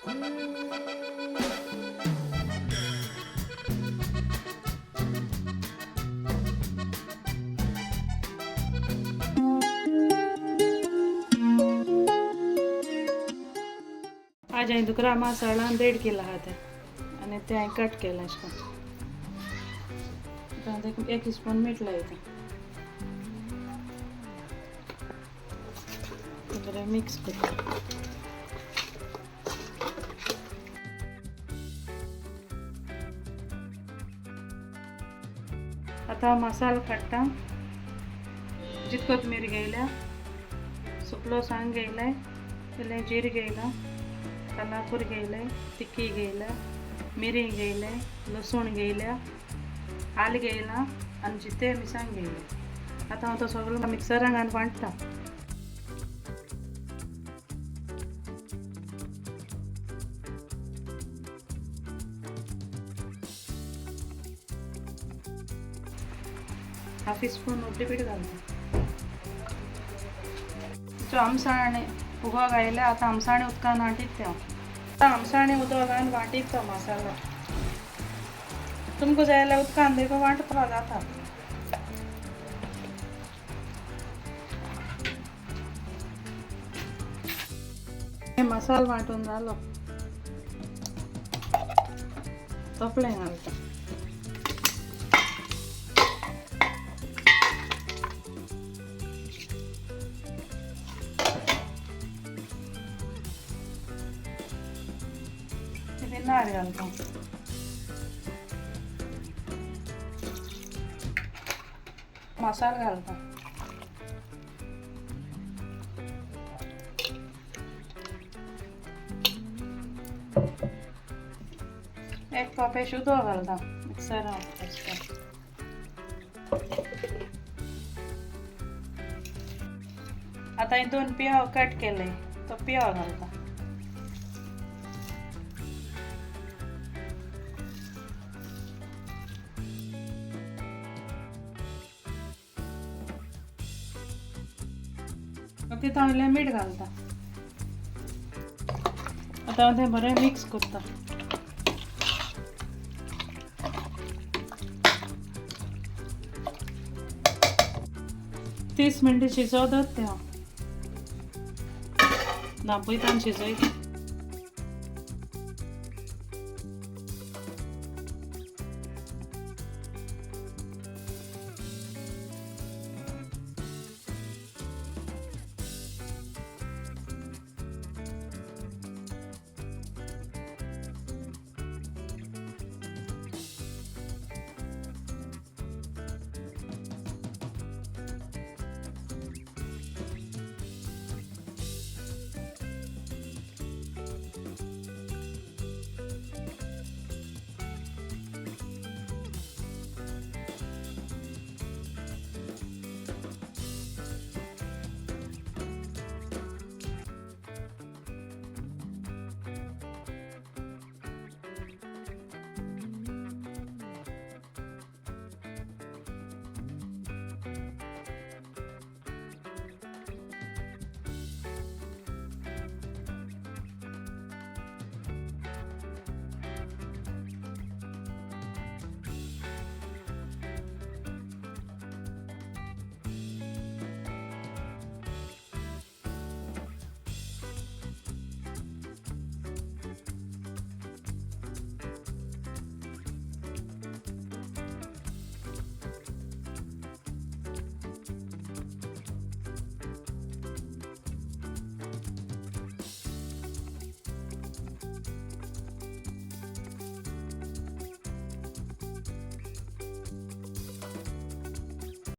आज हांवें दुकरा मसाला रेड केला हा ते आणि ते हांवें कट केला अशें करून 1 स्पून मीठ लायता बरें मिक्स करता आता मसाला काडटा जित कोथमीर घेयल्या सुकलो सांग घेयलाय इल्लें जीर घेयला कानापूर घेयले तिखी घेयला मिरी घेयले लसूण घेयल्या आलं घेयला आनी जिते मिरसांग घेयले आतां हांव तो सगळो मिक्सरान घालून वांटता हाफ स्पून उड्डी पीठ घालता आमसाणे उगो घायले आतां आमसाणे उदकान वांटीत तें आतां आमसाणे उदक घालून वांटीत तो मसालो तुमकां जाय जाल्यार उदकान देखून वांटपा जाता मसालो वांटून जालो तपलें घालता नार घालता मसाला घालता एक कपेश उदक घालता मिक्सरान आतां हे 2 पियाव कट केले तो पियाव घालता तितून हांव इल्लें मीठ घालता आतां हांव तें बरें मिक्स करता तीस मिनटां शिजोवतात तें हांव 90 शिजयता